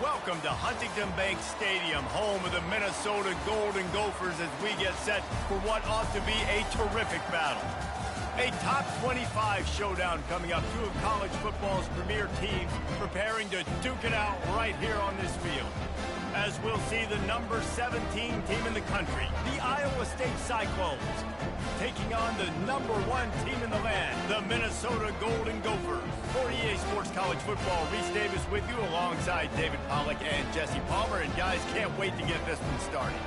Welcome to Huntington Bank Stadium, home of the Minnesota Golden Gophers, as we get set for what ought to be a terrific battle. A top 25 showdown coming up. Two of college football's premier teams preparing to duke it out right here on this field. As we'll see the number 17 team in the country, the Iowa State Cyclones, taking on the number 1 team in the land, the Minnesota Golden Gophers. For EA Sports College Football, Reese Davis with you alongside David Pollack and Jesse Palmer. And guys, can't wait to get this one started.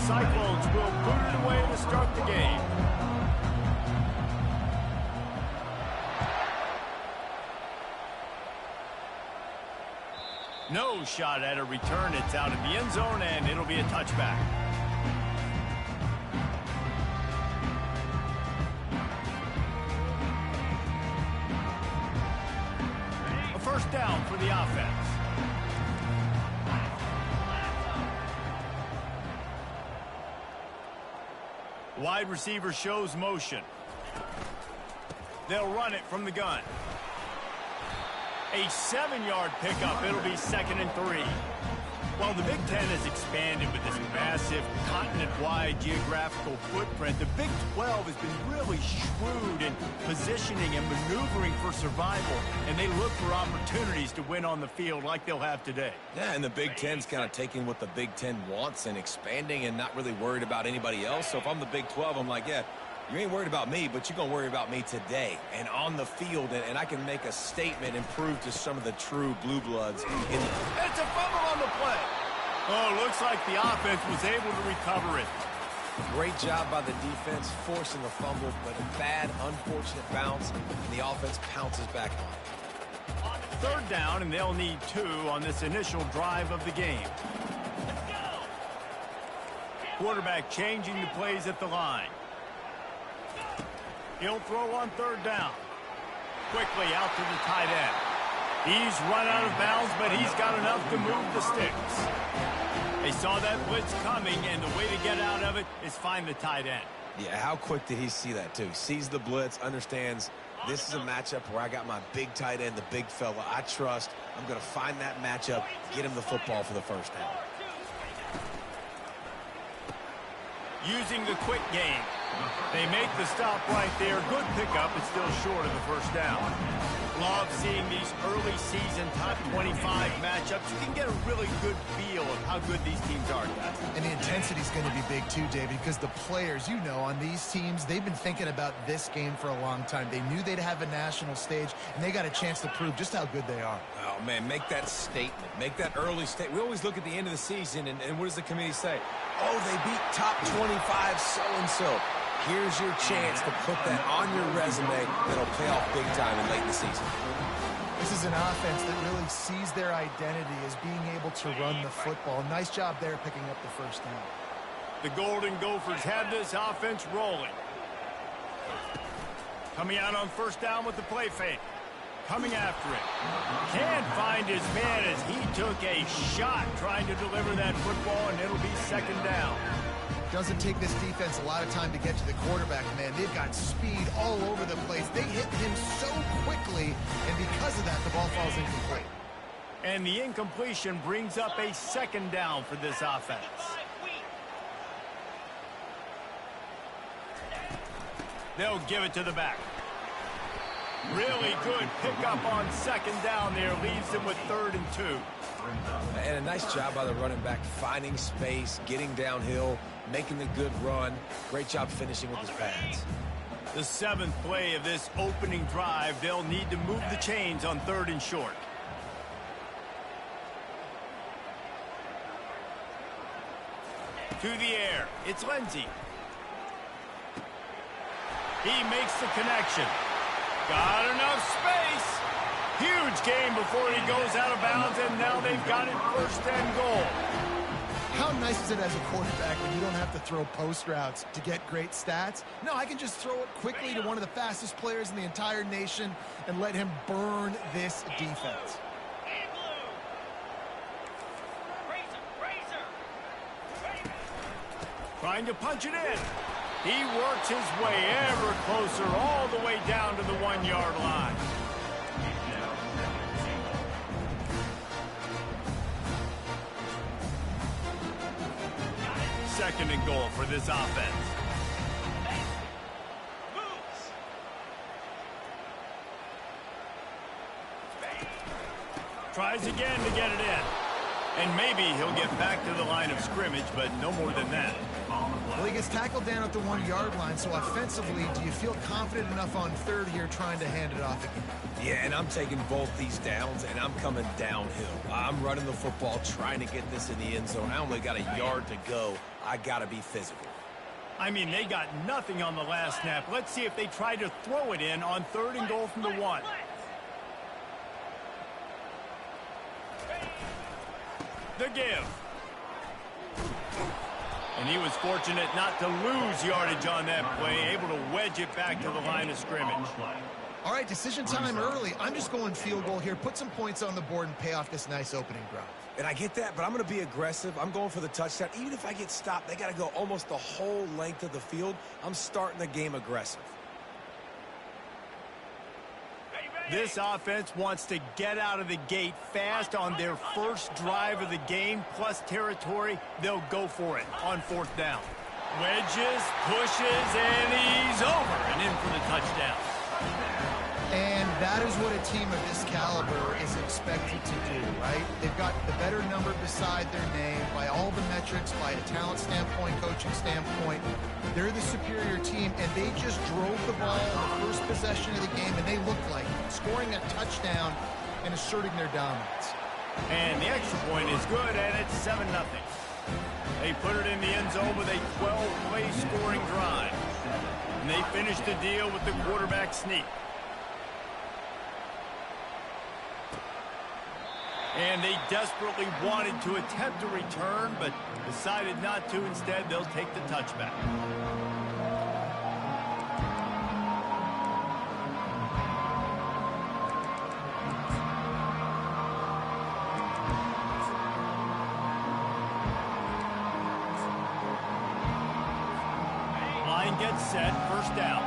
Cyclones will put it away to start the game. No shot at a return. It's out of the end zone, and it'll be a touchback. A first down for the offense. Wide receiver shows motion. They'll run it from the gun. A 7-yard pickup. It'll be 2nd and 3. While the Big Ten has expanded with this massive continent-wide geographical footprint, the Big 12 has been really shrewd in positioning and maneuvering for survival, and they look for opportunities to win on the field like they'll have today. Yeah, and the Big Ten's kind of taking what the Big Ten wants and expanding and not really worried about anybody else. So if I'm the Big 12, I'm like, yeah, you ain't worried about me, but you're going to worry about me today and on the field, and I can make a statement and prove to some of the true blue bloods. It's a fumble on the play. Oh, looks like the offense was able to recover it. Great job by the defense forcing a fumble, but a bad, unfortunate bounce, and the offense pounces back on it. Third down, and they'll need 2 on this initial drive of the game. Quarterback changing the plays at the line. He'll throw on 3rd down. Quickly out to the tight end. He's run out of bounds, but he's got enough to move the sticks. They saw that blitz coming, and the way to get out of it is find the tight end. Yeah, how quick did he see that, too? Sees the blitz, understands this is a matchup where I got my big tight end, the big fella I trust. I'm going to find that matchup, get him the football for the first down. Using the quick game. They make the stop right there. Good pickup, but still short of the first down. Love seeing these early season top 25 matchups. You can get a really good feel of how good these teams are, guys. And the intensity is going to be big too, David, because the players, you know, on these teams, they've been thinking about this game for a long time. They knew they'd have a national stage, and they got a chance to prove just how good they are. Oh, man, make that statement. Make that early statement. We always look at the end of the season, and what does the committee say? Oh, they beat top 25 so-and-so. Here's your chance to put that on your resume that'll pay off big time and late in the season. This is an offense that really sees their identity as being able to run the football. Nice job there picking up the first down. The Golden Gophers have this offense rolling. Coming out on 1st down with the play fake. Coming after it. Can't find his man as he took a shot trying to deliver that football, and it'll be 2nd down. Doesn't take this defense a lot of time to get to the quarterback, man. They've got speed all over the place. They hit him so quickly, and because of that, the ball falls incomplete. And the incompletion brings up a 2nd down for this offense. They'll give it to the back. Really good pickup on 2nd down there. Leaves them with 3rd and 2. And a nice job by the running back, finding space, getting downhill, making the good run. Great job finishing with his pads. The 7th play of this opening drive, they'll need to move the chains on 3rd and short. To the air, it's Lindsey. He makes the connection. Got enough space. Huge game before he goes out of bounds, and now they've got it 1st and goal. How nice is it as a quarterback when you don't have to throw post routes to get great stats? No, I can just throw it quickly to one of the fastest players in the entire nation and let him burn this defense. Trying to punch it in. He works his way ever closer all the way down to the 1-yard line. Second and goal for this offense. Tries again to get it in. And maybe he'll get back to the line of scrimmage, but no more than that. Well, he gets tackled down at the 1-yard line, so offensively, do you feel confident enough on third here trying to hand it off again? Yeah, and I'm taking both these downs, and I'm coming downhill. I'm running the football, trying to get this in the end zone. I only got a yard to go. I got to be physical. I mean, they got nothing on the last snap. Let's see if they try to throw it in on third and goal from the 1. The give. And he was fortunate not to lose yardage on that play, able to wedge it back to the line of scrimmage. All right, decision time early. I'm just going field goal here. Put some points on the board and pay off this nice opening drive. And I get that, but I'm going to be aggressive. I'm going for the touchdown. Even if I get stopped, they got to go almost the whole length of the field. I'm starting the game aggressive. This offense wants to get out of the gate fast on their first drive of the game, plus territory. They'll go for it on fourth down. Wedges, pushes, and he's over and in for the touchdown. And that is what a team of this caliber is expected to do, right? They've got the better number beside their name by all the metrics, by a talent standpoint, coaching standpoint. They're the superior team, and they just drove the ball the first possession of the game, and they looked like scoring a touchdown and asserting their dominance. And the extra point is good, and it's 7-0. They put it in the end zone with a 12-play scoring drive. And they finished the deal with the quarterback sneak. And they desperately wanted to attempt a return, but decided not to. Instead, they'll take the touchback. Line gets set, first down.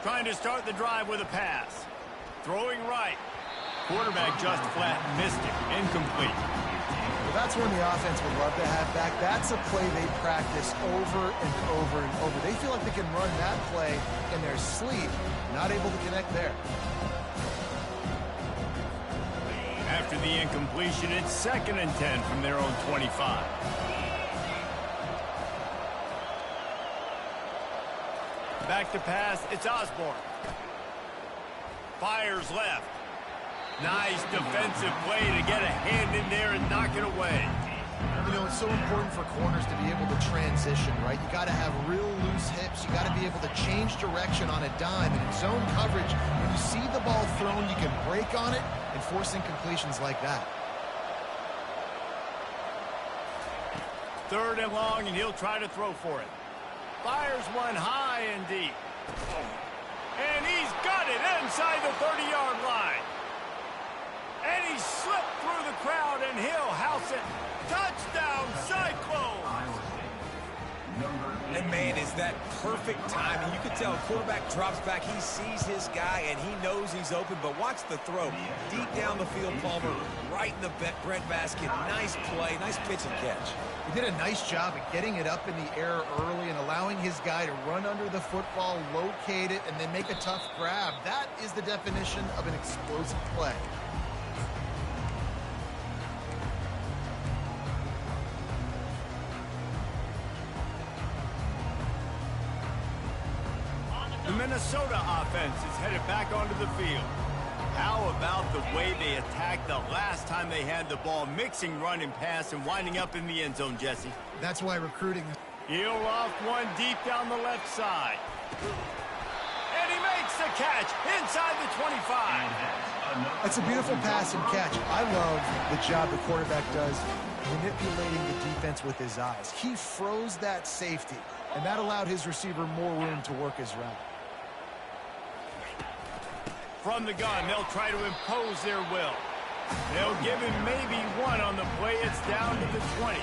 Trying to start the drive with a pass. Throwing right. Quarterback just flat missed it. Incomplete. Well, that's one the offense would love to have back. That's a play they practice over and over and over. They feel like they can run that play in their sleep. Not able to connect there. After the incompletion, it's 2nd and 10 from their own 25. Back to pass, it's Osborne. Fires left. Nice defensive play to get a hand in there and knock it away. You know, it's so important for corners to be able to transition, right? You got to have real loose hips. You got to be able to change direction on a dime. And in zone coverage, when you see the ball thrown, you can break on it and force incompletions like that. 3rd and long, and he'll try to throw for it. Fires one high and deep. And he's got it inside the 30-yard line. And he slipped through the crowd, and he'll house it. Touchdown, Cyclones! And, man, is that perfect timing. You can tell quarterback drops back. He sees his guy, and he knows he's open. But watch the throw. Deep down the field, Palmer, right in the breadbasket. Nice play, nice pitch and catch. He did a nice job of getting it up in the air early and allowing his guy to run under the football, locate it, and then make a tough grab. That is the definition of an explosive play. The Minnesota offense is headed back onto the field. How about the way they attacked the last time they had the ball, mixing run and pass and winding up in the end zone, Jesse? That's why recruiting. He'll off one deep down the left side. And he makes a catch inside the 25. That's a beautiful pass and catch. I love the job the quarterback does manipulating the defense with his eyes. He froze that safety, and that allowed his receiver more room to work his route. From the gun, they'll try to impose their will. They'll give him maybe one on the play. It's down to the 20.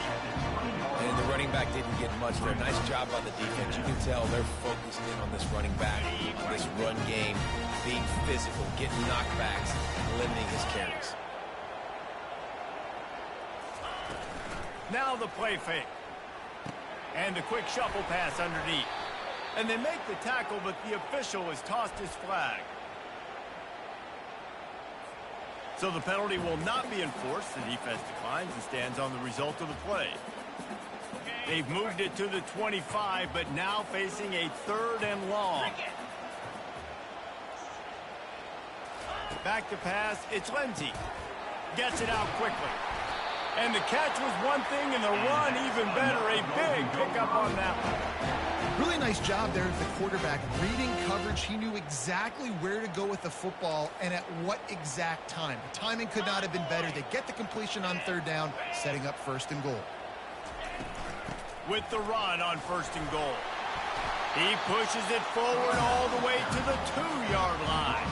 And the running back didn't get much there. Nice job by the defense. You can tell they're focused in on this running back, this run game, being physical, getting knockbacks, limiting his carries. Now the play fake. And the quick shuffle pass underneath. And they make the tackle, but the official has tossed his flag. So the penalty will not be enforced. The defense declines and stands on the result of the play. They've moved it to the 25, but now facing a 3rd and long. Back to pass, it's Lindsey. Gets it out quickly. And the catch was one thing, and the run even better. A big pickup on that one. Really nice job there of the quarterback. Reading coverage, he knew exactly where to go with the football and at what exact time. The timing could not have been better. They get the completion on 3rd down, setting up 1st and goal. With the run on 1st and goal. He pushes it forward all the way to the 2-yard line.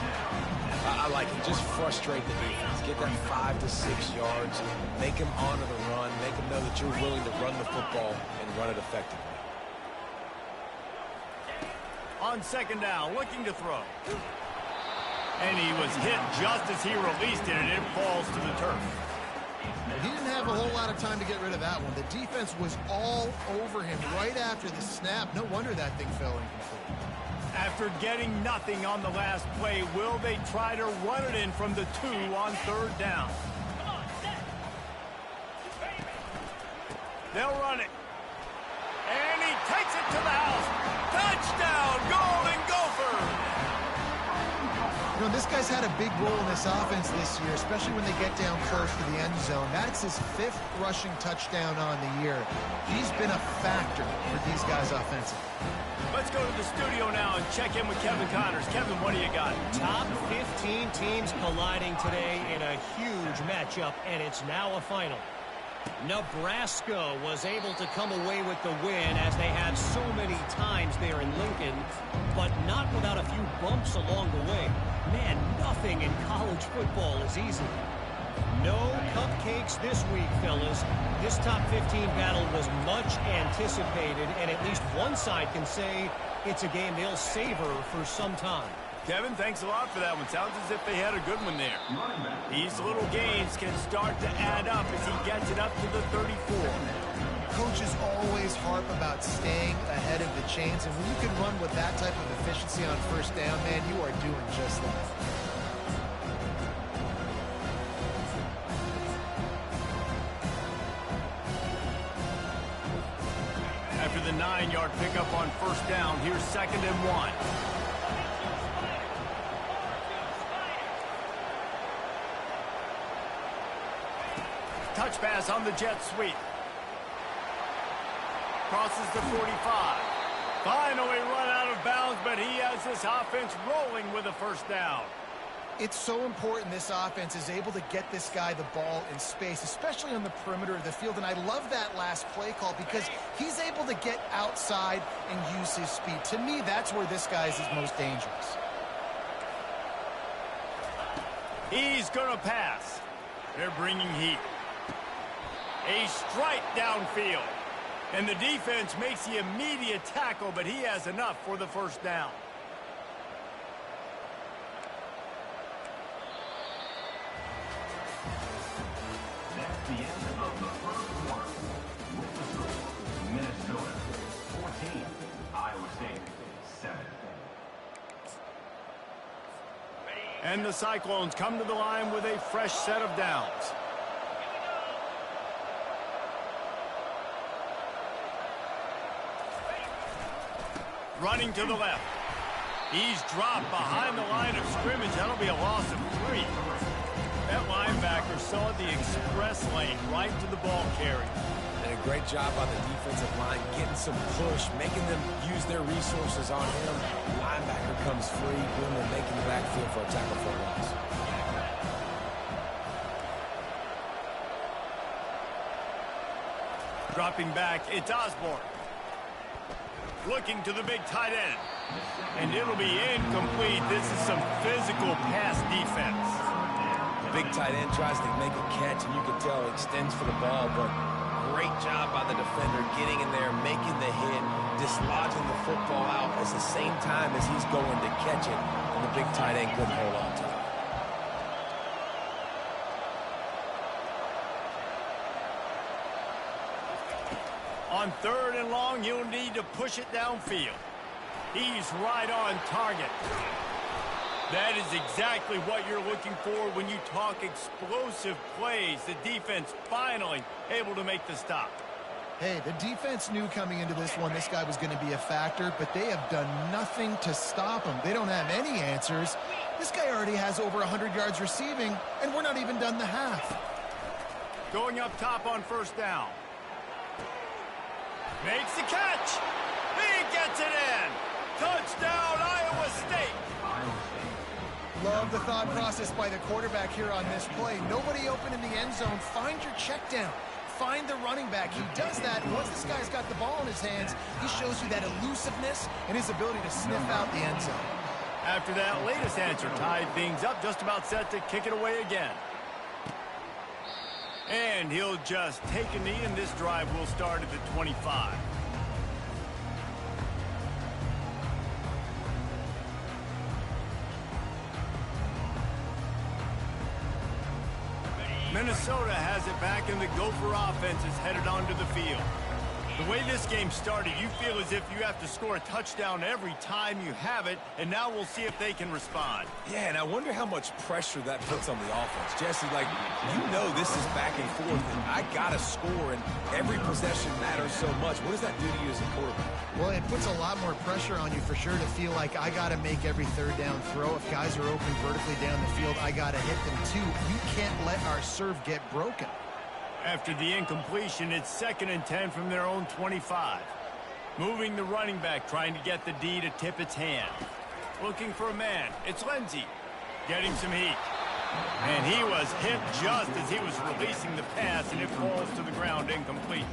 I like it. Just frustrate the defense. Get them 5 to 6 yards. Make them honor the run. Make them know that you're willing to run the football and run it effectively. On 2nd down, looking to throw. And he was hit just as he released it, and it falls to the turf. He didn't have a whole lot of time to get rid of that one. The defense was all over him right after the snap. No wonder that thing fell incomplete. After getting nothing on the last play, will they try to run it in from the 2 on 3rd down? They'll run it. And he takes it to the house. Touchdown, Golden Gophers! You know, this guy's had a big role in this offense this year, especially when they get down close to the end zone. That's his 5th rushing touchdown on the year. He's been a factor for these guys offensively. Let's go to the studio now and check in with Kevin Connors. Kevin, what do you got? Top 15 teams colliding today in a huge matchup, and it's now a final. Nebraska was able to come away with the win as they have so many times there in Lincoln, but not without a few bumps along the way. Man, nothing in college football is easy. No cupcakes this week, fellas. This top 15 battle was much anticipated, and at least one side can say it's a game they'll savor for some time. Kevin, thanks a lot for that one. Sounds as if they had a good one there. These little gains can start to add up as he gets it up to the 34. Coaches always harp about staying ahead of the chains, and when you can run with that type of efficiency on 1st down, man, you are doing just that. After the 9-yard pickup on 1st down, here's 2nd and 1. Touch pass on the jet sweep. Crosses the 45. Finally run out of bounds, but he has this offense rolling with a 1st down. It's so important this offense is able to get this guy the ball in space, especially on the perimeter of the field. And I love that last play call because he's able to get outside and use his speed. To me, that's where this guy is his most dangerous. He's going to pass. They're bringing heat. A strike downfield. And the defense makes the immediate tackle, but he has enough for the 1st down. That's the end of the 1st quarter. Minnesota 14, Iowa State 7. And the Cyclones come to the line with a fresh set of downs. Running to the left. He's dropped behind the line of scrimmage. That'll be a loss of 3. That linebacker saw the express lane right to the ball carrier. And a great job by the defensive line, getting some push, making them use their resources on him. Linebacker comes free, boom, and making the backfield for a tackle for a loss. Dropping back, it's Osborne. Looking to the big tight end. And it'll be incomplete. This is some physical pass defense. The big tight end tries to make a catch, and you can tell it extends for the ball, but great job by the defender getting in there, making the hit, dislodging the football out at the same time as he's going to catch it, and the big tight end couldn't hold on to it. On 3rd and long, you'll need to push it downfield. He's right on target. That is exactly what you're looking for when you talk explosive plays. The defense finally able to make the stop. Hey, the defense knew coming into this one this guy was going to be a factor, but they have done nothing to stop him. They don't have any answers. This guy already has over 100 yards receiving, and we're not even done the half. Going up top on 1st down. Makes the catch. He gets it in. Touchdown, Iowa State. Love the thought process by the quarterback here on this play. Nobody open in the end zone. Find your check down. Find the running back. He does that. Once this guy's got the ball in his hands, he shows you that elusiveness and his ability to sniff out the end zone. After that latest answer tied things up, just about set to kick it away again. And he'll just take a knee, and this drive will start at the 25. Minnesota has it back, and the Gopher offense is headed onto the field. The way this game started, you feel as if you have to score a touchdown every time you have it, and now we'll see if they can respond. Yeah, and I wonder how much pressure that puts on the offense. Jesse, like, you know this is back and forth, and I got to score, and every possession matters so much. What does that do to you as a quarterback? Well, it puts a lot more pressure on you for sure to feel like I got to make every 3rd down throw. If guys are open vertically down the field, I got to hit them too. You can't let our serve get broken. After the incompletion, it's 2nd and 10 from their own 25. Moving the running back, trying to get the D to tip its hand. Looking for a man. It's Lindsey. Getting some heat. And he was hit just as he was releasing the pass, and it falls to the ground incomplete.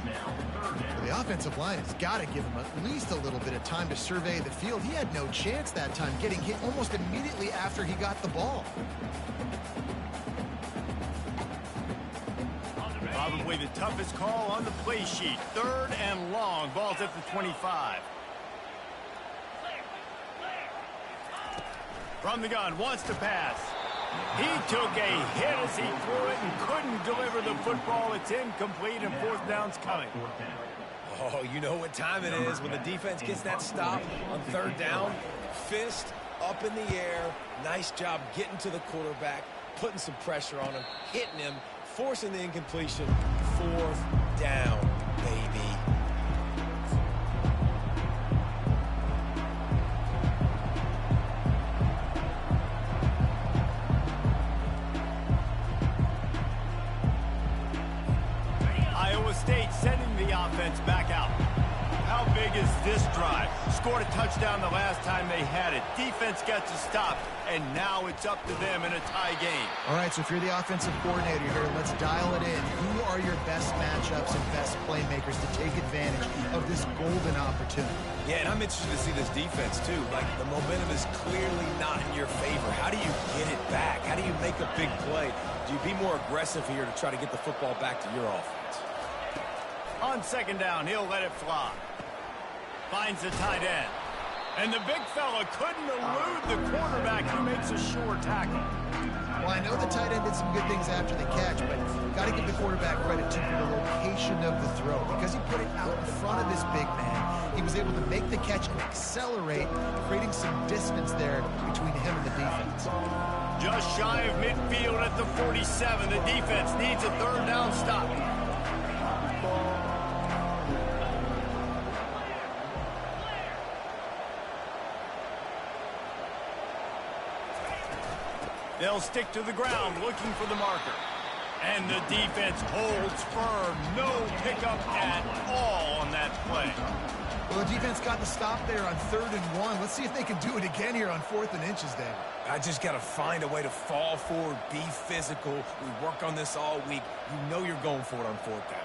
The offensive line has got to give him at least a little bit of time to survey the field. He had no chance that time, getting hit almost immediately after he got the ball. Probably the toughest call on the play sheet. 3rd and long. Ball's at the 25. From the gun, wants to pass. He took a hit as he threw it and couldn't deliver the football. It's incomplete, and 4th down's coming. Oh, you know what time it is when the defense gets that stop on 3rd down. Fist up in the air. Nice job getting to the quarterback, putting some pressure on him, hitting him, forcing the incompletion. 4th down, baby. Iowa State sending the offense back out. How big is this drive? Scored a touchdown the last time they had it. Defense gets a stop, and now it's up to them in a tie game. All right, so if you're the offensive coordinator here, let's dial it in. Who are your best matchups and best playmakers to take advantage of this golden opportunity? Yeah, and I'm interested to see this defense, too. Like, the momentum is clearly not in your favor. How do you get it back? How do you make a big play? Do you be more aggressive here to try to get the football back to your offense? On 2nd down, he'll let it fly. Finds the tight end. And the big fella couldn't elude the quarterback who makes a sure tackle. Well, I know the tight end did some good things after the catch, but got to give the quarterback credit, too, for the location of the throw. Because he put it out in front of this big man, he was able to make the catch and accelerate, creating some distance there between him and the defense. Just shy of midfield at the 47. The defense needs a 3rd down stop. They'll stick to the ground looking for the marker. And the defense holds firm. No pickup at all on that play. Well, the defense got the stop there on 3rd and 1. Let's see if they can do it again here on 4th and inches, David. I just got to find a way to fall forward, be physical. We work on this all week. You know you're going for it on 4th down.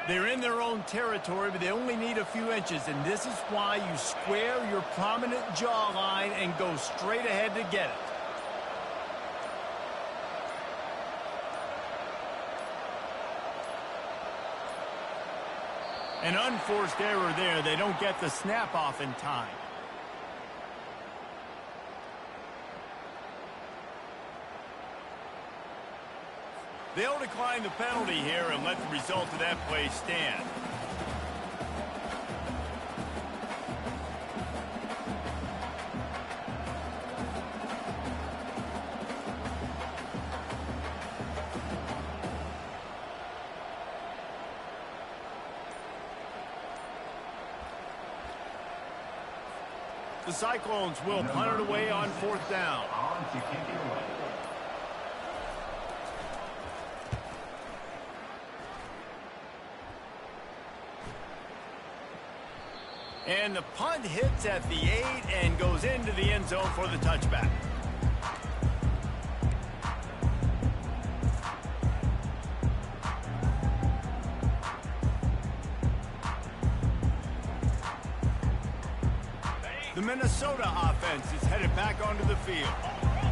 They're in their own territory, but they only need a few inches, and this is why you square your prominent jawline and go straight ahead to get it. An unforced error there. They don't get the snap off in time. They'll decline the penalty here and let the result of that play stand. The Cyclones will punt it away on 4th down. On to kick it away. And the punt hits at the 8 and goes into the end zone for the touchback. The Minnesota offense is headed back onto the field.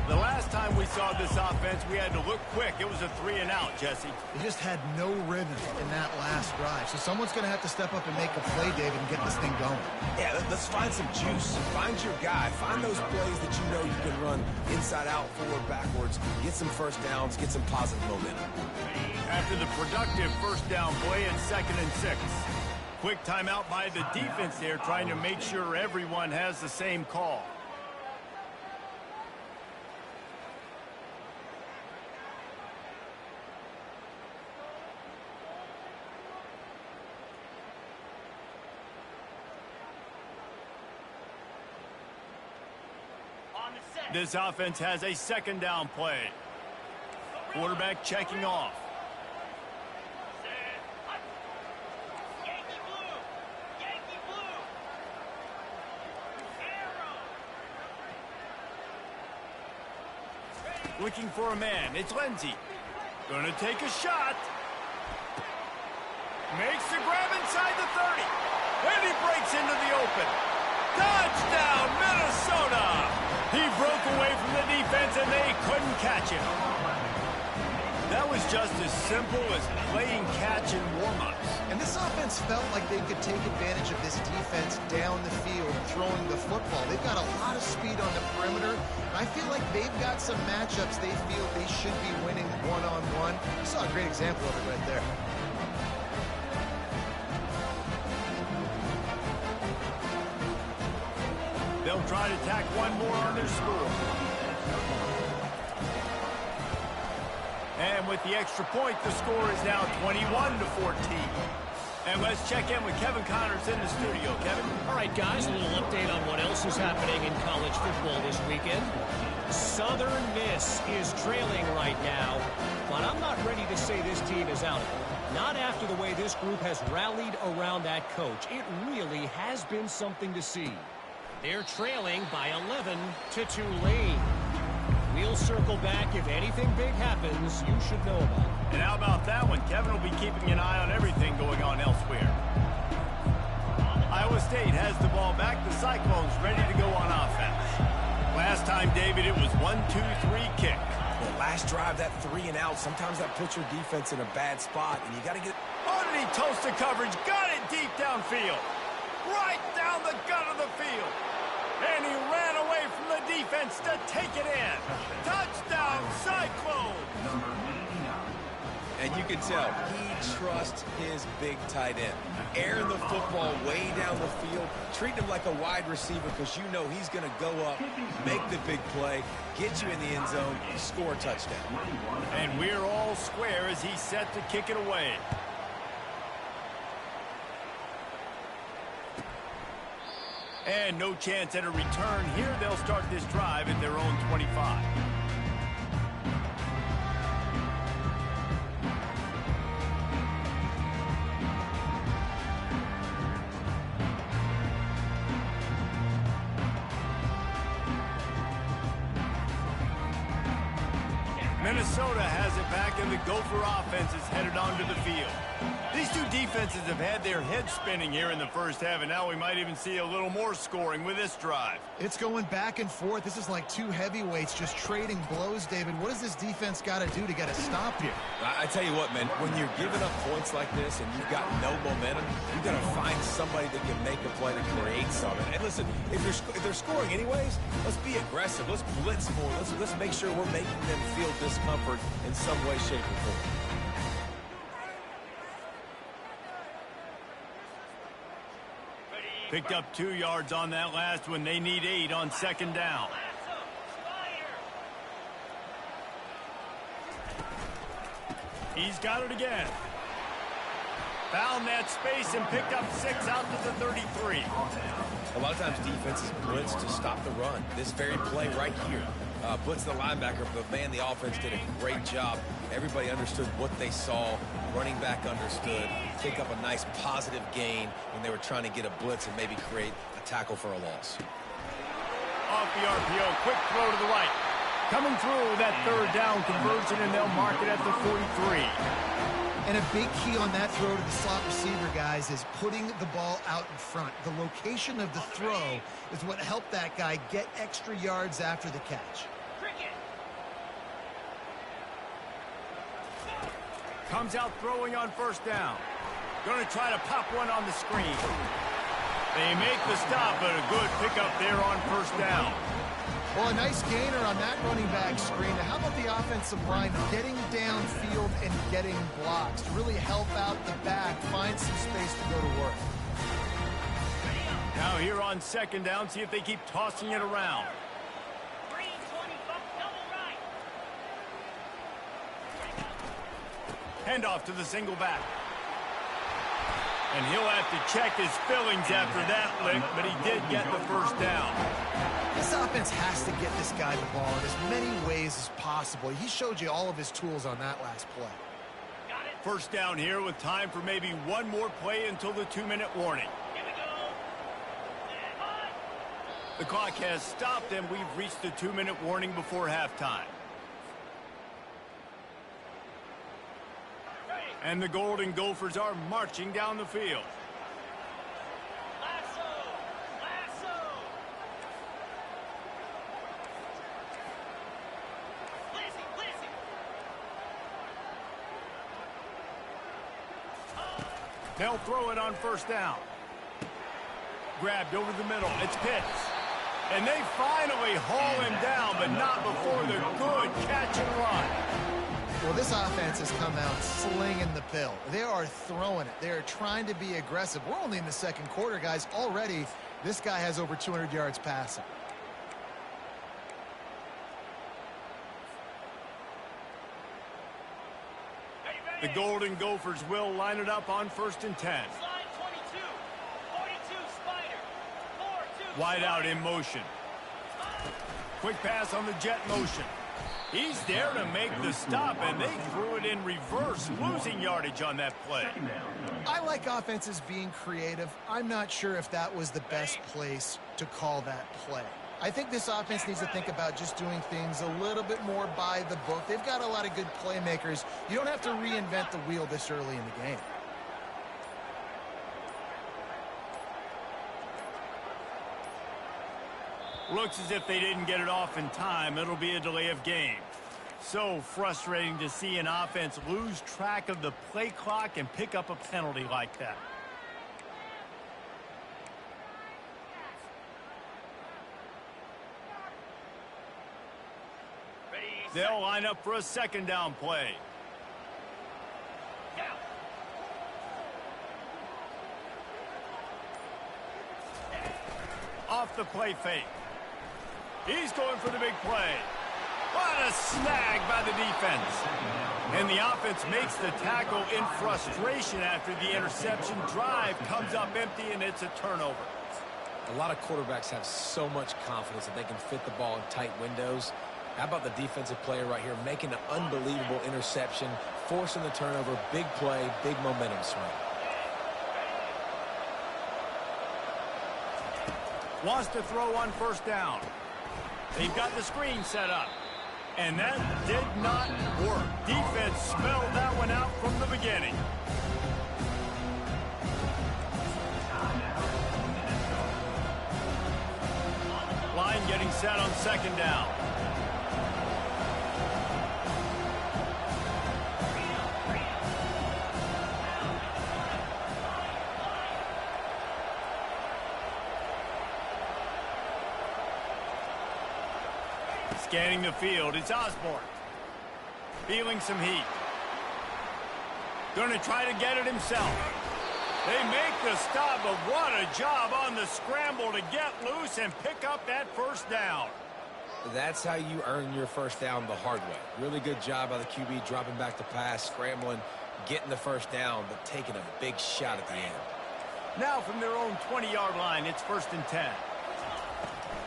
The last time we saw this offense, we had to look quick. It was a 3-and-out, Jesse. They just had no rhythm in that last drive. So someone's going to have to step up and make a play, David, and get this thing going. Yeah, let's find some juice. Find your guy. Find those plays that you know you can run inside out, forward, backwards. Get some first downs. Get some positive momentum. After the productive first down play at 2nd and 6. Quick timeout by the defense there, trying to make sure everyone has the same call. This offense has a 2nd down play. Quarterback checking off. Looking for a man. It's Lindsey. Gonna take a shot. Makes the grab inside the 30. And he breaks into the open. Touchdown, Minnesota! He broke away from the defense and they couldn't catch him. That was just as simple as playing catch in warm-ups. And this offense felt like they could take advantage of this defense down the field, throwing the football. They've got a lot of speed on the perimeter, and I feel like they've got some matchups they feel they should be winning one-on-one. You saw a great example of it right there. They'll try to tack one more on their score. And with the extra point, the score is now 21-14. And let's check in with Kevin Connors in the studio. Kevin? All right, guys, a little update on what else is happening in college football this weekend. Southern Miss is trailing right now, but I'm not ready to say this team is out. Not after the way this group has rallied around that coach. It really has been something to see. They're trailing by 11 to Tulane. We'll circle back. If anything big happens, you should know about it. And how about that one? Kevin will be keeping an eye on everything going on elsewhere. Iowa State has the ball back. The Cyclones ready to go on offense. Last time, David, it was 1-2-3 kick. The last drive, that 3 and out, sometimes that puts your defense in a bad spot, and you got to get... Underneath toasted coverage, got it deep downfield. Right down the gut of the field. And he ran away from the defense to take it in. Touchdown, Cyclone. And you can tell he trusts his big tight end. Airing the football way down the field, treating him like a wide receiver because you know he's going to go up, make the big play, get you in the end zone, score a touchdown. And we're all square as he's set to kick it away. And no chance at a return here. They'll start this drive at their own 25. Minnesota has it back, and the Gopher offense is headed onto the field. These two defenses have had their heads spinning here in the first half, and now we might even see a little more scoring with this drive. It's going back and forth. This is like two heavyweights just trading blows, David. What does this defense got to do to get a stop here? I tell you what, man, when you're giving up points like this and you've got no momentum, you've got to find somebody that can make a play to create something. And listen, if they're scoring anyways, let's be aggressive. Let's blitz more. Let's make sure we're making them feel discomfort in some way, shape, or form. Picked up 2 yards on that last one. They need 8 on second down. He's got it again. Found that space and picked up 6 out to the 33. A lot of times defenses blitz to stop the run. This very play right here. Blitz the linebacker, but man, the offense did a great job. Everybody understood what they saw. Running back understood. Pick up a nice positive gain when they were trying to get a blitz and maybe create a tackle for a loss. Off the RPO, quick throw to the right. Coming through that third down conversion, and they'll mark it at the 43. And a big key on that throw to the slot receiver, guys, is putting the ball out in front. The location of the throw is what helped that guy get extra yards after the catch. Comes out throwing on first down. Going to try to pop one on the screen. They make the stop, but a good pickup there on first down. Well, a nice gainer on that running back screen. Now, how about the offensive line getting downfield and getting blocks to really help out the back, find some space to go to work? Now here on second down, see if they keep tossing it around. Handoff to the single back. And he'll have to check his fillings after that lick, but he did get the first down. This offense has to get this guy the ball in as many ways as possible. He showed you all of his tools on that last play. First down here with time for maybe one more play until the 2-minute warning. The clock has stopped, and we've reached the 2-minute warning before halftime. And the Golden Gophers are marching down the field. They'll throw it on first down. Grabbed over the middle. It's Pitts. And they finally haul him down, but not before the good catch and run. Well, this offense has come out slinging the pill. They are throwing it. They are trying to be aggressive. We're only in the second quarter, guys. Already, this guy has over 200 yards passing. The Golden Gophers will line it up on 1st and 10. Wide out in motion. Quick pass on the jet motion. He's there to make the stop, and they threw it in reverse, losing yardage on that play. I like offenses being creative. I'm not sure if that was the best place to call that play. I think this offense needs to think about just doing things a little bit more by the book. They've got a lot of good playmakers. You don't have to reinvent the wheel this early in the game. Looks as if they didn't get it off in time. It'll be a delay of game. So frustrating to see an offense lose track of the play clock and pick up a penalty like that. They'll line up for a second down play. Off the play fake. He's going for the big play. What a snag by the defense. And the offense makes the tackle in frustration after the interception. Drive comes up empty, and it's a turnover. A lot of quarterbacks have so much confidence that they can fit the ball in tight windows. How about the defensive player right here making an unbelievable interception, forcing the turnover, big play, big momentum swing. Wants to throw on first down. They've got the screen set up. And that did not work. Defense smelled that one out from the beginning. Line getting set on second down. Scanning the field, it's Osborne. Feeling some heat. Going to try to get it himself. They make the stop, but what a job on the scramble to get loose and pick up that first down. That's how you earn your first down the hard way. Really good job by the QB dropping back to pass, scrambling, getting the first down, but taking a big shot at the end. Now from their own 20-yard line, it's 1st and 10.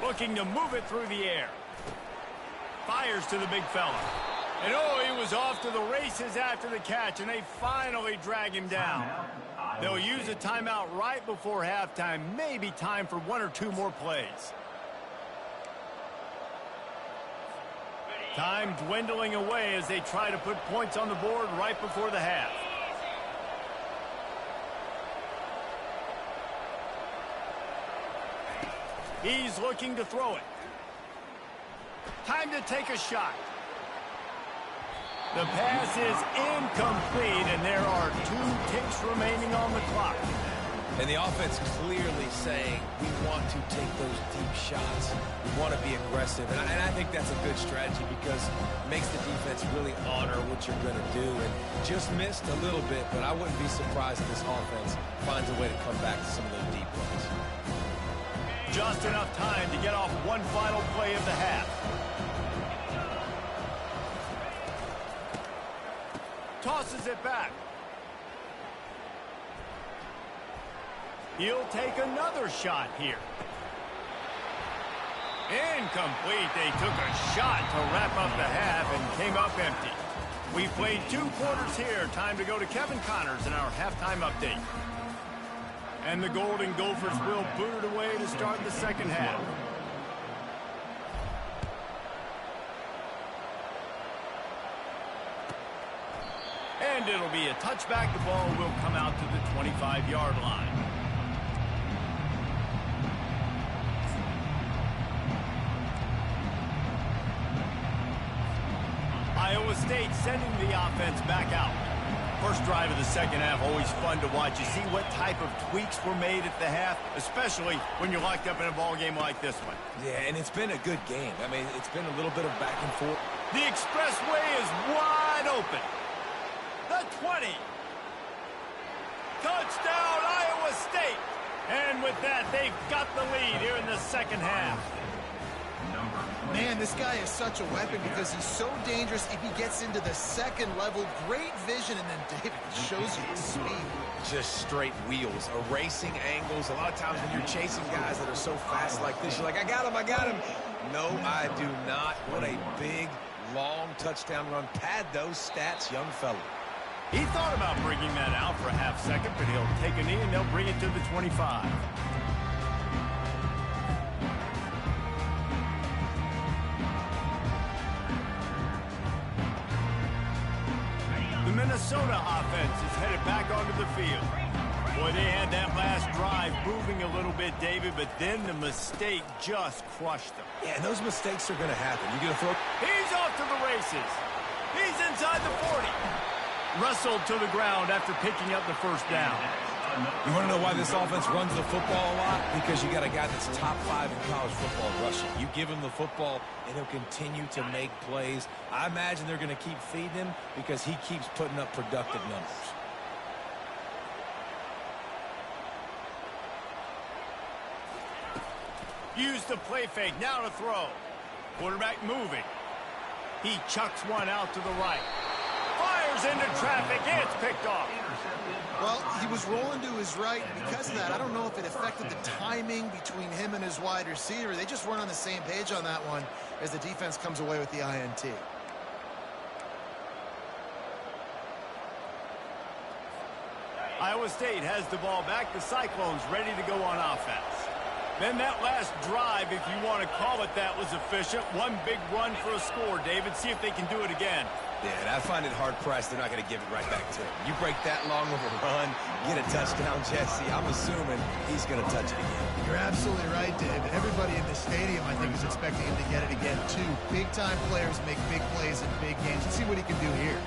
Looking to move it through the air. Fires to the big fella. And oh, he was off to the races after the catch, and they finally drag him down. They'll use a timeout right before halftime. Maybe time for 1 or 2 more plays. Time dwindling away as they try to put points on the board right before the half. He's looking to throw it. Time to take a shot. The pass is incomplete, and there are 2 ticks remaining on the clock. And the offense clearly saying, we want to take those deep shots. We want to be aggressive. And I think that's a good strategy because it makes the defense really honor what you're going to do. And just missed a little bit, but I wouldn't be surprised if this offense finds a way to come back to some of those deep plays. Just enough time to get off one final play of the half. Tosses it back. He'll take another shot here. Incomplete. They took a shot to wrap up the half and came up empty. We've played 2 quarters here. Time to go to Kevin Connors in our halftime update. And the Golden Gophers will boot it away to start the second half. And it'll be a touchback. The ball will come out to the 25-yard line. Iowa State sending the offense back out. First drive of the second half, always fun to watch. You see what type of tweaks were made at the half, especially when you're locked up in a ball game like this one. Yeah, and it's been a good game. I mean, it's been a little bit of back and forth. The expressway is wide open. The 20. Touchdown, Iowa State. And with that, they've got the lead here in the second half. Man, this guy is such a weapon because he's so dangerous if he gets into the second level. Great vision, and then David shows you the speed. Just straight wheels, erasing angles. A lot of times when you're chasing guys that are so fast like this, you're like, I got him, I got him. No, I do not. What a big, long touchdown run. Pad those stats, young fella. He thought about bringing that out for a half second, but he'll take a knee and they'll bring it to the 25. The Minnesota offense is headed back onto the field. Boy, they had that last drive moving a little bit, David, but then the mistake just crushed them. Yeah, and those mistakes are going to happen. You're going to throw... He's off to the races. He's inside the 40. Wrestled to the ground after picking up the first down. You want to know why this offense runs the football a lot? Because you got a guy that's top 5 in college football rushing. You give him the football, and he'll continue to make plays. I imagine they're going to keep feeding him because he keeps putting up productive numbers. Use the play fake, now to throw. Quarterback moving. He chucks one out to the right. Fires into traffic, it's picked off. Well, he was rolling to his right. Because of that, I don't know if it affected the timing between him and his wide receiver. They just weren't on the same page on that one as the defense comes away with the INT. Iowa State has the ball back. The Cyclones ready to go on offense. Then that last drive, if you want to call it that, was efficient. One big run for a score, David. See if they can do it again. Yeah, and I find it hard-pressed they're not going to give it right back to him. You break that long of a run, get a touchdown, Jesse, I'm assuming he's going to touch it again. You're absolutely right, Dave. Everybody in the stadium, I think, is expecting him to get it again, too. Big-time players make big plays in big games. Let's see what he can do here.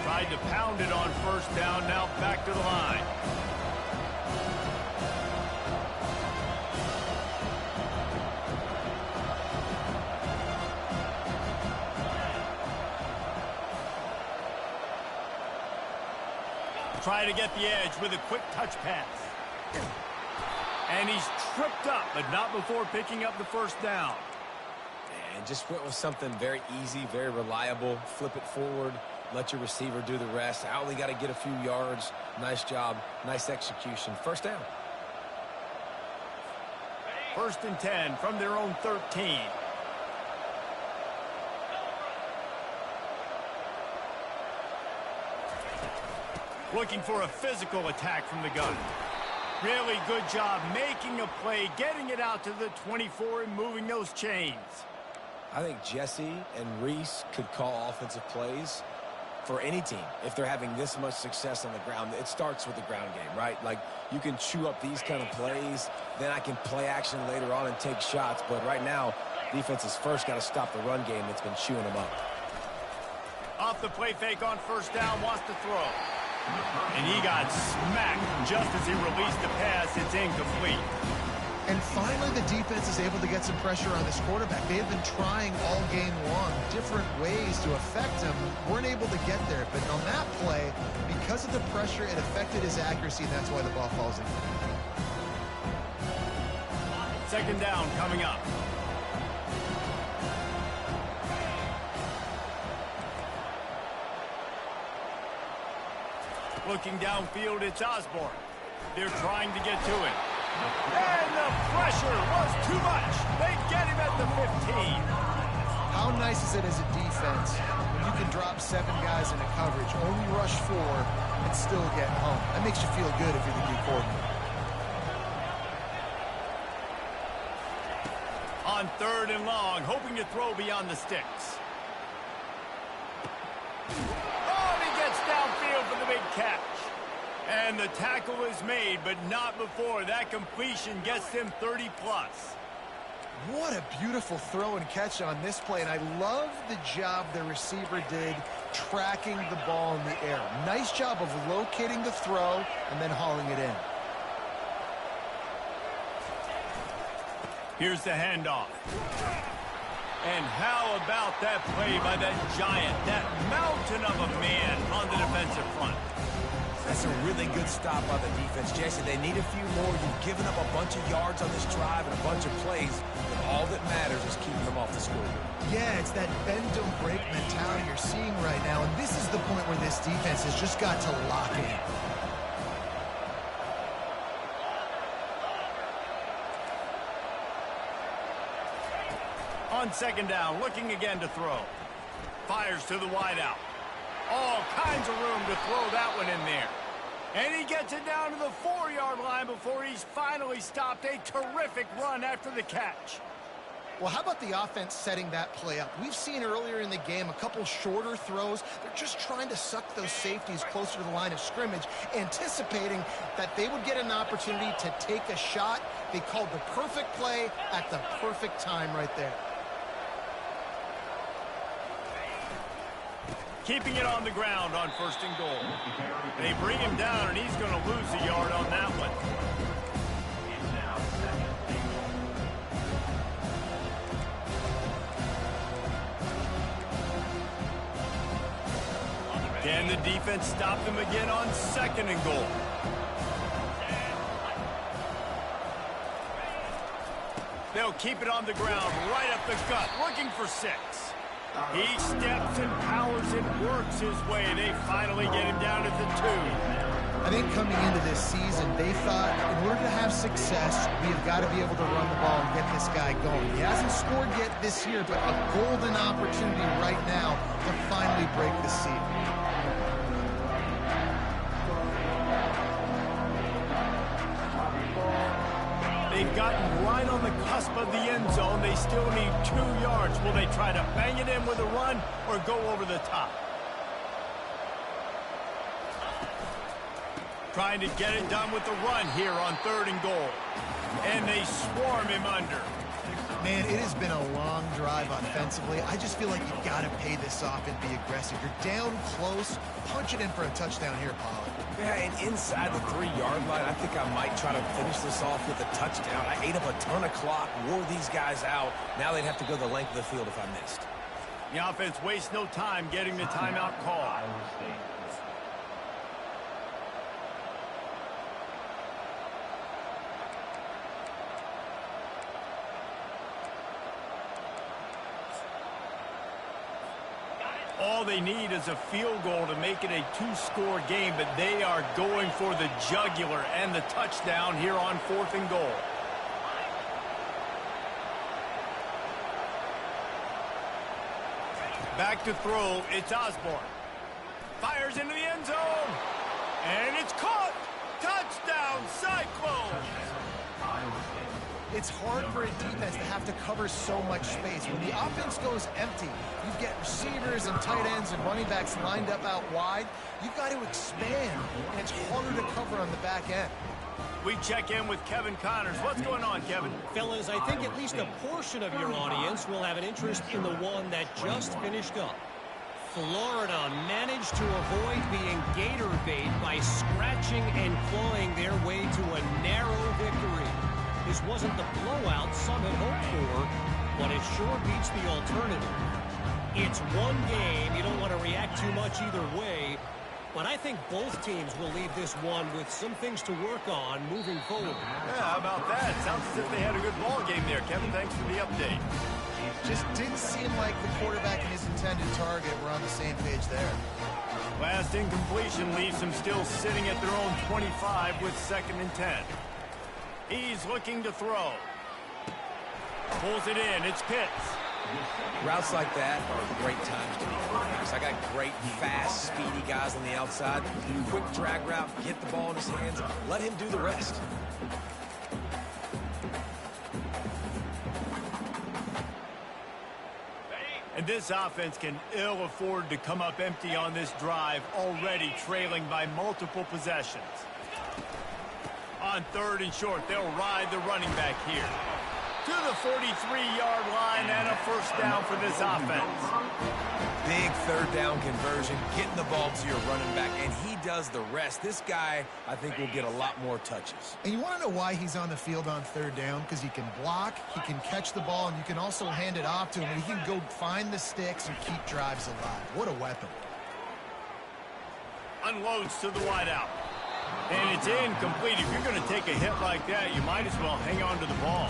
Tried to pound it on first down, now back to the line. Try to get the edge with a quick touch pass. And he's tripped up, but not before picking up the first down. And just went with something very easy, very reliable. Flip it forward, let your receiver do the rest. I only got to get a few yards. Nice job, nice execution. First down. 1st and 10 from their own 13. Looking for a physical attack from the gun. Really good job making a play, getting it out to the 24 and moving those chains. I think Jesse and Reese could call offensive plays for any team if they're having this much success on the ground. It starts with the ground game, right? Like, you can chew up these kind of plays, then I can play action later on and take shots. But right now, defense has first got to stop the run game that's been chewing them up. Off the play fake on first down, wants to throw. And he got smacked just as he released the pass. It's incomplete. And finally, the defense is able to get some pressure on this quarterback. They have been trying all game long different ways to affect him. Weren't able to get there. But on that play, because of the pressure, it affected his accuracy, and that's why the ball falls in. 2nd down coming up. Looking downfield, it's Osborne. They're trying to get to it. And the pressure was too much. They get him at the 15. How nice is it as a defense when you can drop 7 guys in a coverage, only rush 4, and still get home? That makes you feel good if you're the D coordinator. On 3rd and long, hoping to throw beyond the sticks. Downfield for the big catch. And the tackle is made, but not before that completion gets them 30+. What a beautiful throw and catch on this play, and I love the job the receiver did tracking the ball in the air. Nice job of locating the throw and then hauling it in. Here's the handoff. And how about that play by that giant, that mountain of a man on the defensive front? That's a really good stop by the defense, Jesse. They need a few more. You've given up a bunch of yards on this drive and a bunch of plays, but all that matters is keeping them off the scoreboard. Yeah, it's that bend don't break mentality you're seeing right now, and this is the point where this defense has just got to lock in. On 2nd down, looking again to throw. Fires to the wideout. All kinds of room to throw that one in there. And he gets it down to the 4-yard line before he's finally stopped. A terrific run after the catch. Well, how about the offense setting that play up? We've seen earlier in the game a couple shorter throws. They're just trying to suck those safeties closer to the line of scrimmage, anticipating that they would get an opportunity to take a shot. They called the perfect play at the perfect time right there. Keeping it on the ground on 1st and goal. They bring him down, and he's going to lose a yard on that one. Can the defense stop them again on 2nd and goal? They'll keep it on the ground, right up the gut, looking for 6. He steps and powers and works his way. They finally get him down at the 2. I think coming into this season, they thought in order to have success, we have got to be able to run the ball and get this guy going. He hasn't scored yet this year, but a golden opportunity right now to finally break the seal. They've gotten right on the cusp of the end zone. They still need 2 yards. Will they try to bang it in with a run or go over the top? Trying to get it done with the run here on 3rd and goal. And they swarm him under. Man, it has been a long drive offensively. I just feel like you've got to pay this off and be aggressive. You're down close. Punch it in for a touchdown here, Pollard. Yeah, and inside the 3-yard line, I think I might try to finish this off with a touchdown. I ate up a ton of clock, wore these guys out. Now they'd have to go the length of the field if I missed. The offense wastes no time getting the timeout call. All they need is a field goal to make it a 2-score game, but they are going for the jugular and the touchdown here on 4th and goal. Back to throw, it's Osborne. Fires into the end zone, and it's caught. Touchdown, Cyclones! It's hard for a defense to have to cover so much space. When the offense goes empty, you get receivers and tight ends and running backs lined up out wide. You've got to expand, and it's harder to cover on the back end. We check in with Kevin Connors. What's going on, Kevin? Fellas, I think at least a portion of your audience will have an interest in the one that just finished up. Florida managed to avoid being gator bait by scratching and clawing their way to a narrow victory. This wasn't the blowout some had hoped for, but it sure beats the alternative. It's one game. You don't want to react too much either way, but I think both teams will leave this one with some things to work on moving forward. Yeah, how about that? Sounds as if they had a good ball game there, Kevin. Thanks for the update. Just didn't seem like the quarterback and his intended target were on the same page there. Last incompletion leaves them still sitting at their own 25 with 2nd and 10. He's looking to throw. Pulls it in. It's Pitts. Routes like that are great times to be quarterbacks. I got great, fast, speedy guys on the outside. Quick drag route, get the ball in his hands, let him do the rest. And this offense can ill afford to come up empty on this drive, already trailing by multiple possessions. On 3rd and short, they'll ride the running back here. To the 43-yard line and a 1st down for this offense. Big 3rd down conversion, getting the ball to your running back, and he does the rest. This guy, I think, will get a lot more touches. And you want to know why he's on the field on 3rd down? Because he can block, he can catch the ball, and you can also hand it off to him. And he can go find the sticks and keep drives alive. What a weapon. Unloads to the wideout. And it's incomplete. If you're going to take a hit like that, you might as well hang on to the ball.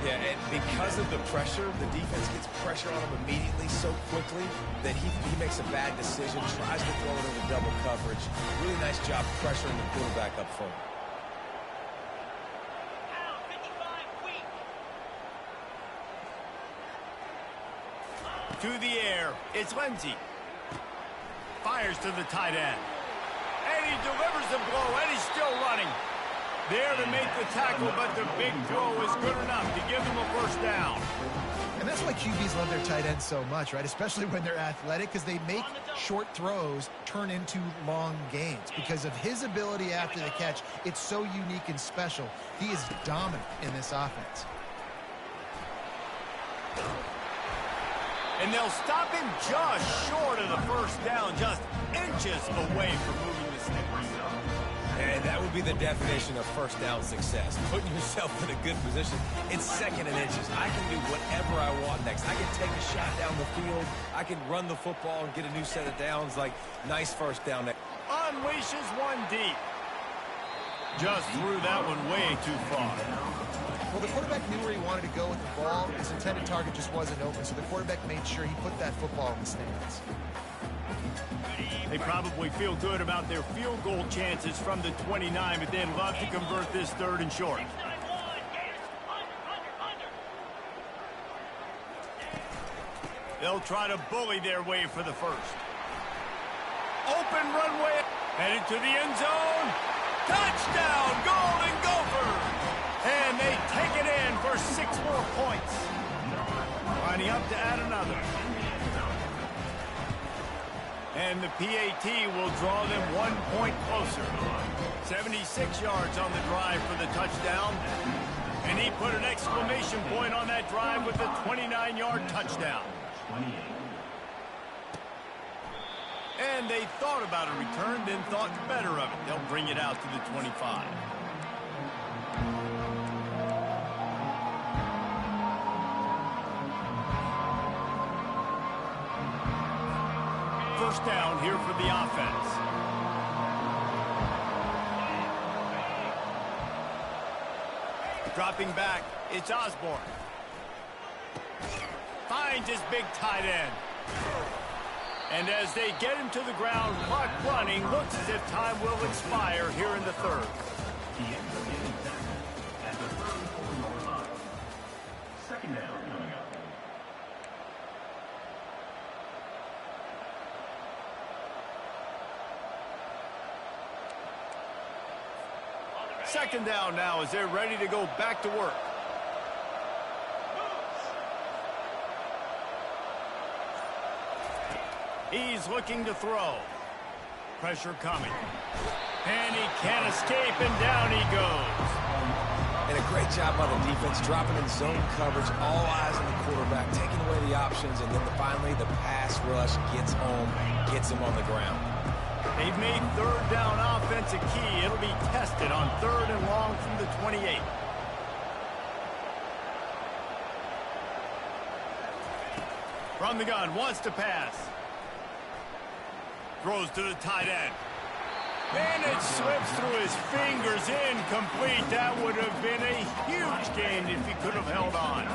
Yeah, and because of the pressure, the defense gets pressure on him immediately so quickly that he makes a bad decision, tries to throw it over double coverage. Really nice job pressuring the quarterback up front. To the air, it's Lindsey. Fires to the tight end. And he delivers the blow, and he's still running. There to make the tackle, but the big throw is good enough to give them a first down. And that's why QBs love their tight ends so much, right? Especially when they're athletic, because they make short throws turn into long gains. Because of his ability after the catch, it's so unique and special. He is dominant in this offense. And they'll stop him just short of the first down, just inches away from moving the sticks. And that would be the definition of first down success. Putting yourself in a good position. It's second and inches. I can do whatever I want next. I can take a shot down the field. I can run the football and get a new set of downs. Like, nice first down there. Unleashes one deep. Just threw that one way too far. Well, the quarterback knew where he wanted to go with the ball. His intended target just wasn't open, so the quarterback made sure he put that football in the stands. They probably feel good about their field goal chances from the 29, but they'd love to convert this third and short. They'll try to bully their way for the first. Open runway, headed to the end zone. Touchdown, Golden Gophers! And they take it in for 6 more points. Lining up to add another. And the PAT will draw them 1 point closer. 76 yards on the drive for the touchdown. And he put an exclamation point on that drive with a 29-yard touchdown. And they thought about a return, then thought better of it. They'll bring it out to the 25. First down here for the offense. Dropping back, it's Osborne. Finds his big tight end. And as they get him to the ground, clock running, looks as if time will expire here in the third. He ends up getting tackled at the 34-yard line. Second down coming up. Second down now as they're ready to go back to work. He's looking to throw. Pressure coming. And he can't escape, and down he goes. And a great job by the defense, dropping in zone coverage, all eyes on the quarterback, taking away the options, and then finally the pass rush gets home, gets him on the ground. They've made third down offense a key. It'll be tested on third and long from the 28. From the gun, wants to pass. Throws to the tight end. And it slips through his fingers, incomplete. That would have been a huge gain if he could have held on.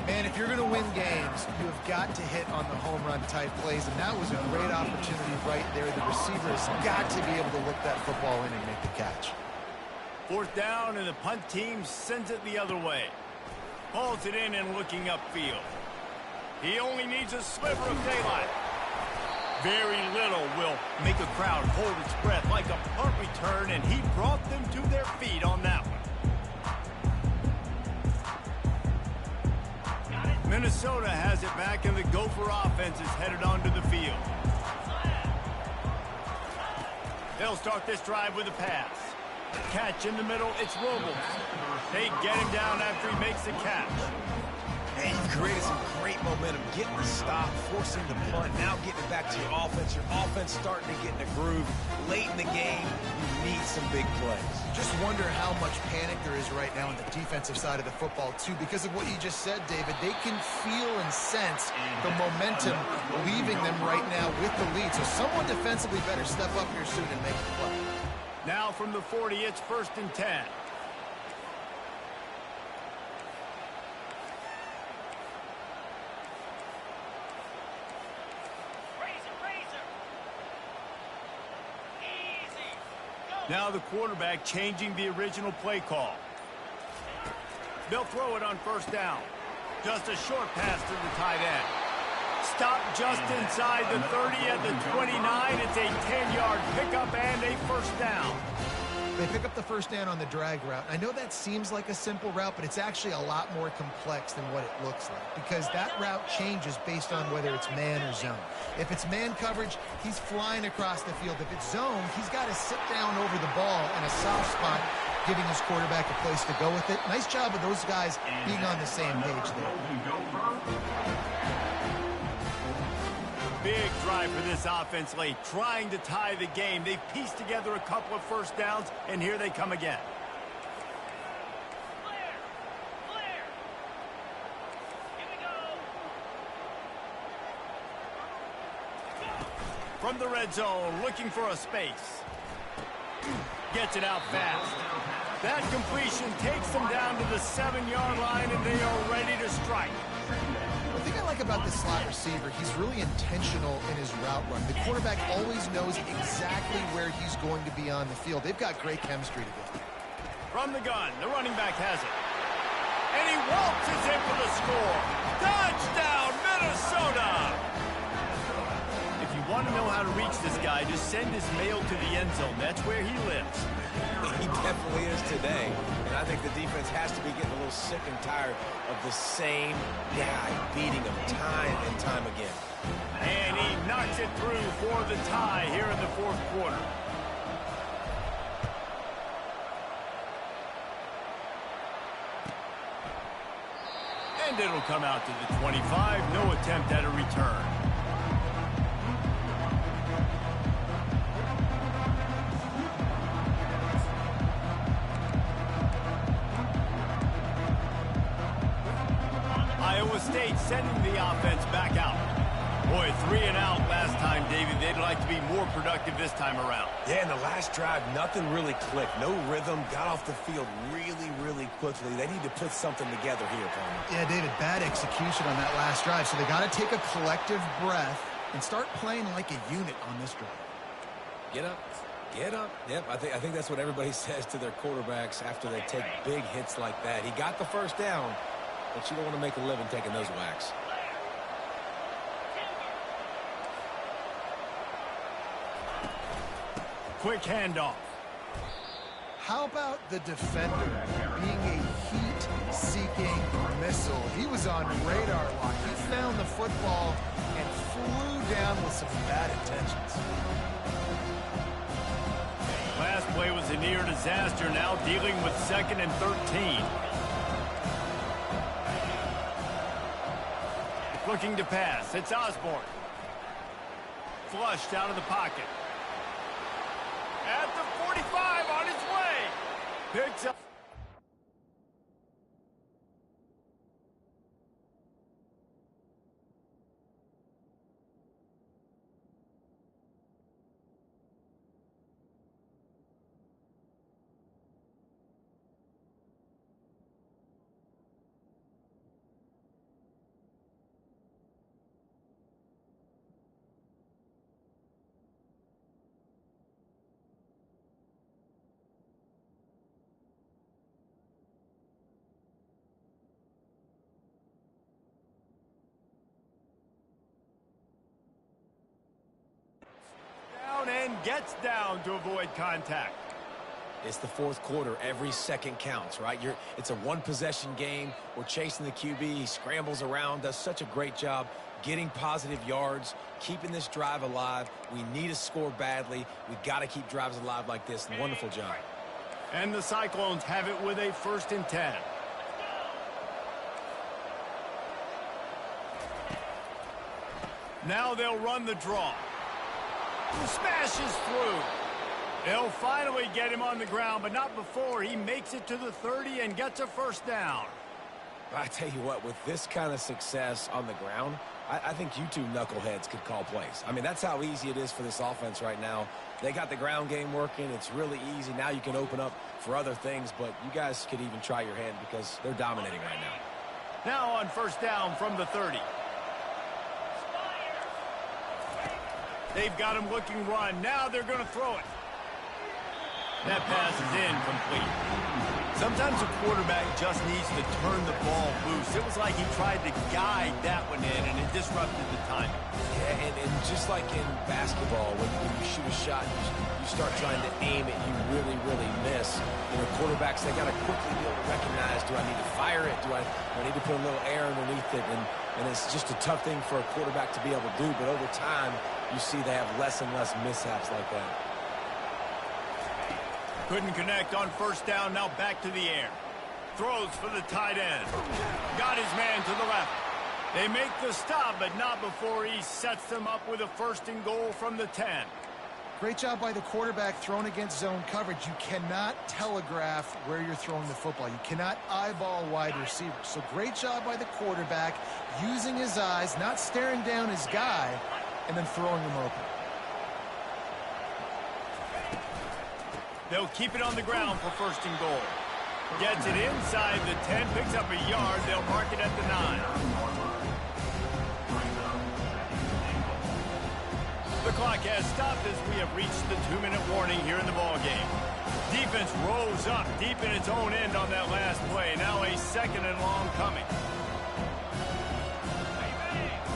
Man, if you're going to win games, you have got to hit on the home run type plays, and that was a great opportunity right there. The receiver has got to be able to look that football in and make the catch. Fourth down, and the punt team sends it the other way. Hauls it in and looking upfield. He only needs a sliver of daylight. Very little will make a crowd hold its breath like a punt return, and he brought them to their feet on that one. Minnesota has it back, and the Gopher offense is headed onto the field. They'll start this drive with a pass. Catch in the middle, it's Robles. They get him down after he makes the catch. And you've created some great momentum, getting the stop, forcing the punt, now getting it back to your offense. Your offense starting to get in a groove. Late in the game, you need some big plays. Just wonder how much panic there is right now on the defensive side of the football, too. Because of what you just said, David, they can feel and sense the momentum leaving them right now with the lead. So someone defensively better step up here soon and make the play. Now from the 40, it's 1st and 10. Now the quarterback changing the original play call. They'll throw it on first down. Just a short pass to the tight end. Stopped just inside the 30 at the 29. It's a 10-yard pickup and a first down. They pick up the first down on the drag route. I know that seems like a simple route, but it's actually a lot more complex than what it looks like because that route changes based on whether it's man or zone. If it's man coverage, he's flying across the field. If it's zone, he's got to sit down over the ball in a soft spot, giving his quarterback a place to go with it. Nice job of those guys being on the same page there. Big drive for this offense late, trying to tie the game. They've pieced together a couple of first downs, and here they come again. From the red zone, looking for a space. Gets it out fast. That completion takes them down to the 7-yard line, and they are ready to strike. The thing I like about this slot receiver, he's really intentional in his route run. The quarterback always knows exactly where he's going to be on the field. They've got great chemistry together. From the gun, the running back has it. And he waltzes in for the score. Touchdown, Minnesota! If you want to know how to reach this guy, just send his mail to the end zone. That's where he lives. He definitely is today. And I think the defense has to be getting a little sick and tired of the same guy beating him time and time again. And he knocks it through for the tie here in the fourth quarter. And it'll come out to the 25. No attempt at a return. Iowa State sending the offense back out. Boy, 3 and out last time, David. They'd like to be more productive this time around. Yeah, in the last drive, nothing really clicked. No rhythm, got off the field really, really quickly. They need to put something together here, Palmer. Yeah, David, bad execution on that last drive. So they got to take a collective breath and start playing like a unit on this drive. Get up. Get up. Yep, I think that's what everybody says to their quarterbacks after they take big hits like that. He got the first down, but you don't want to make a living taking those whacks. Quick handoff. How about the defender being a heat-seeking missile? He was on radar lock. He found the football and flew down with some bad intentions. Last play was a near disaster, now dealing with 2nd and 13. Looking to pass. It's Osborne. Flushed out of the pocket. At the 45 on his way. Picks up. And gets down to avoid contact. It's the fourth quarter. Every second counts, right? It's a one-possession game. We're chasing the QB. He scrambles around, does such a great job getting positive yards, keeping this drive alive. We need a score badly. We've got to keep drives alive like this. Wonderful job. And the Cyclones have it with a 1st and 10. Now they'll run the draw. Smashes through. They'll finally get him on the ground, but not before he makes it to the 30 and gets a first down. I tell you what, with this kind of success on the ground, I think you two knuckleheads could call plays. I mean, that's how easy it is for this offense right now. They got the ground game working. It's really easy. Now you can open up for other things, but you guys could even try your hand because they're dominating right now. Now on first down from the 30. They've got him looking run. Now they're going to throw it. That pass is incomplete. Sometimes a quarterback just needs to turn the ball loose. It was like he tried to guide that one in, and it disrupted the timing. Yeah, and just like in basketball, when you shoot a shot, you start trying to aim it, you really, really miss. You know, quarterbacks, they got to quickly be able to recognize, do I need to fire it? Do I need to put a little air underneath it? And it's just a tough thing for a quarterback to be able to do, but over time, you see they have less and less mishaps like that. Couldn't connect on first down, now back to the air. Throws for the tight end. Got his man to the left. They make the stop, but not before he sets them up with a 1st and goal from the 10. Great job by the quarterback thrown against zone coverage. You cannot telegraph where you're throwing the football. You cannot eyeball wide receivers. So great job by the quarterback using his eyes, not staring down his guy, and then throwing him open. They'll keep it on the ground for 1st and goal. Gets it inside the 10, picks up a yard. They'll mark it at the 9. The clock has stopped as we have reached the 2-minute warning here in the ballgame. Defense rose up deep in its own end on that last play. Now a 2nd and long coming.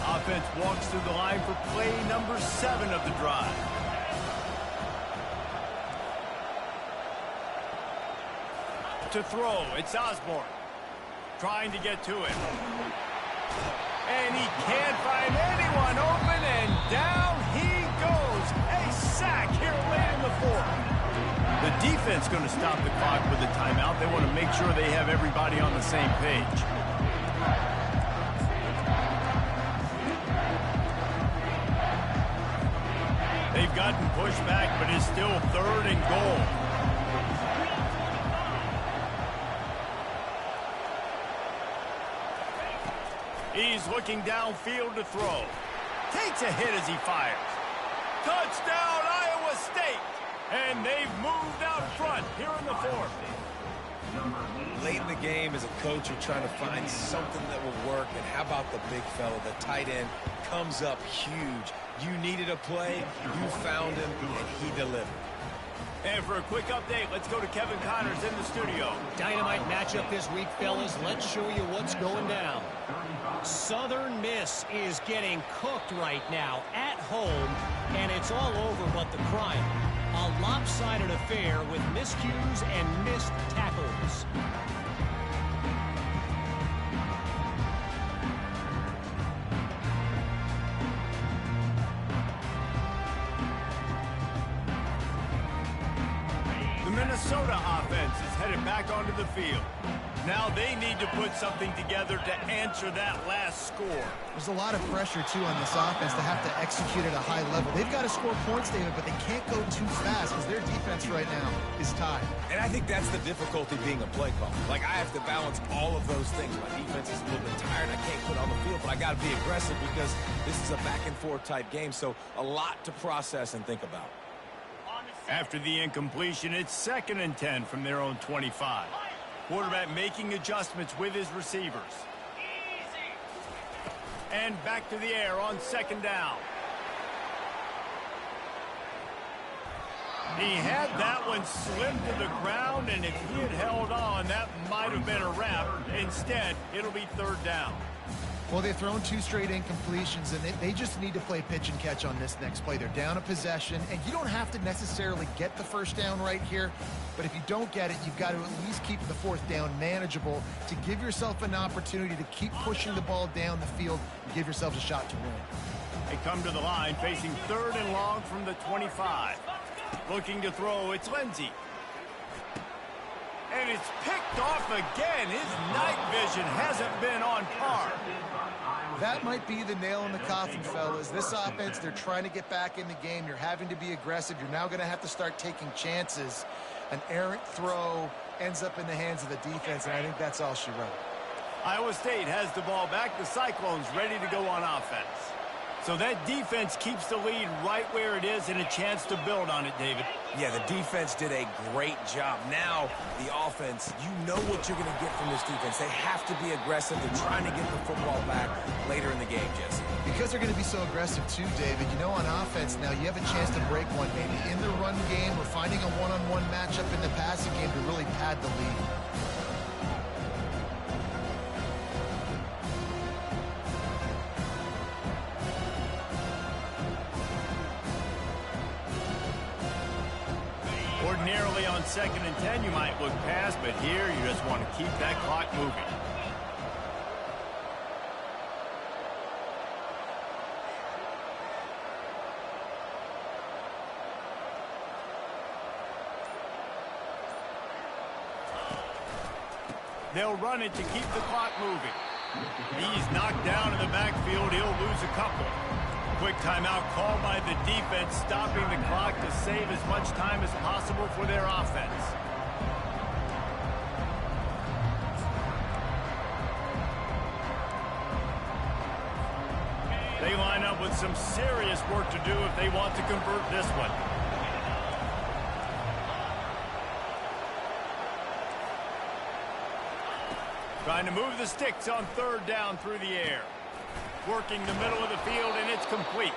Offense walks through the line for play number 7 of the drive. To throw, it's Osborne. Trying to get to him. And he can't find anyone open, and down he goes. A sack here late in the 4th. The defense going to stop the clock with a timeout. They want to make sure they have everybody on the same page. They've gotten pushed back, but it's still 3rd and goal. He's looking downfield to throw. Takes a hit as he fires. Touchdown, Iowa State! And they've moved out front here in the 4th. Late in the game, as a coach, you're trying to find something that will work. And how about the big fella, the tight end, comes up huge. You needed a play, you found him, and he delivered. And for a quick update, let's go to Kevin Connors in the studio. Dynamite matchup this week, fellas. Let's show you what's going down. Southern Miss is getting cooked right now at home, and it's all over but the crime. A lopsided affair with miscues and missed tackles. The Minnesota offense is headed back onto the field. Now they need to put something together to answer that last score. There's a lot of pressure, too, on this offense to have to execute at a high level. They've got to score points, David, but they can't go too fast because their defense right now is tied. And I think that's the difficulty being a play call. Like, I have to balance all of those things. My defense is a little bit tired. I can't put on the field, but I got to be aggressive because this is a back-and-forth type game. So a lot to process and think about. After the incompletion, it's 2nd and 10 from their own 25. Quarterback making adjustments with his receivers. And back to the air on 2nd down. He had that one slimmed to the ground, and if he had held on, that might have been a wrap. Instead, it'll be 3rd down. Well, they've thrown 2 straight incompletions, and they just need to play pitch and catch on this next play. They're down a possession, and you don't have to necessarily get the 1st down right here, but if you don't get it, you've got to at least keep the 4th down manageable to give yourself an opportunity to keep pushing the ball down the field and give yourselves a shot to win. They come to the line facing 3rd and long from the 25. Looking to throw, it's Lindsey. And it's picked off again. His night vision hasn't been on par. That might be the nail in the coffin, fellas. This offense, they're trying to get back in the game. You're having to be aggressive. You're now going to have to start taking chances. An errant throw ends up in the hands of the defense, and I think that's all she wrote. Iowa State has the ball back. The Cyclones ready to go on offense. So that defense keeps the lead right where it is and a chance to build on it, David. Yeah, the defense did a great job. Now, the offense, you know what you're going to get from this defense. They have to be aggressive. They're trying to get the football back later in the game, Jesse. Because they're going to be so aggressive too, David, you know, on offense now, you have a chance to break one, maybe in the run game or finding a one-on-one matchup in the passing game to really pad the lead. Ordinarily on 2nd and 10, you might look past, but here you just want to keep that clock moving. They'll run it to keep the clock moving. He's knocked down in the backfield. He'll lose a couple. Quick timeout called by the defense, stopping the clock to save as much time as possible for their offense. They line up with some serious work to do if they want to convert this one. Trying to move the sticks on 3rd down through the air. Working the middle of the field, and it's complete.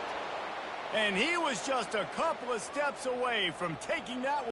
And he was just a couple of steps away from taking that one.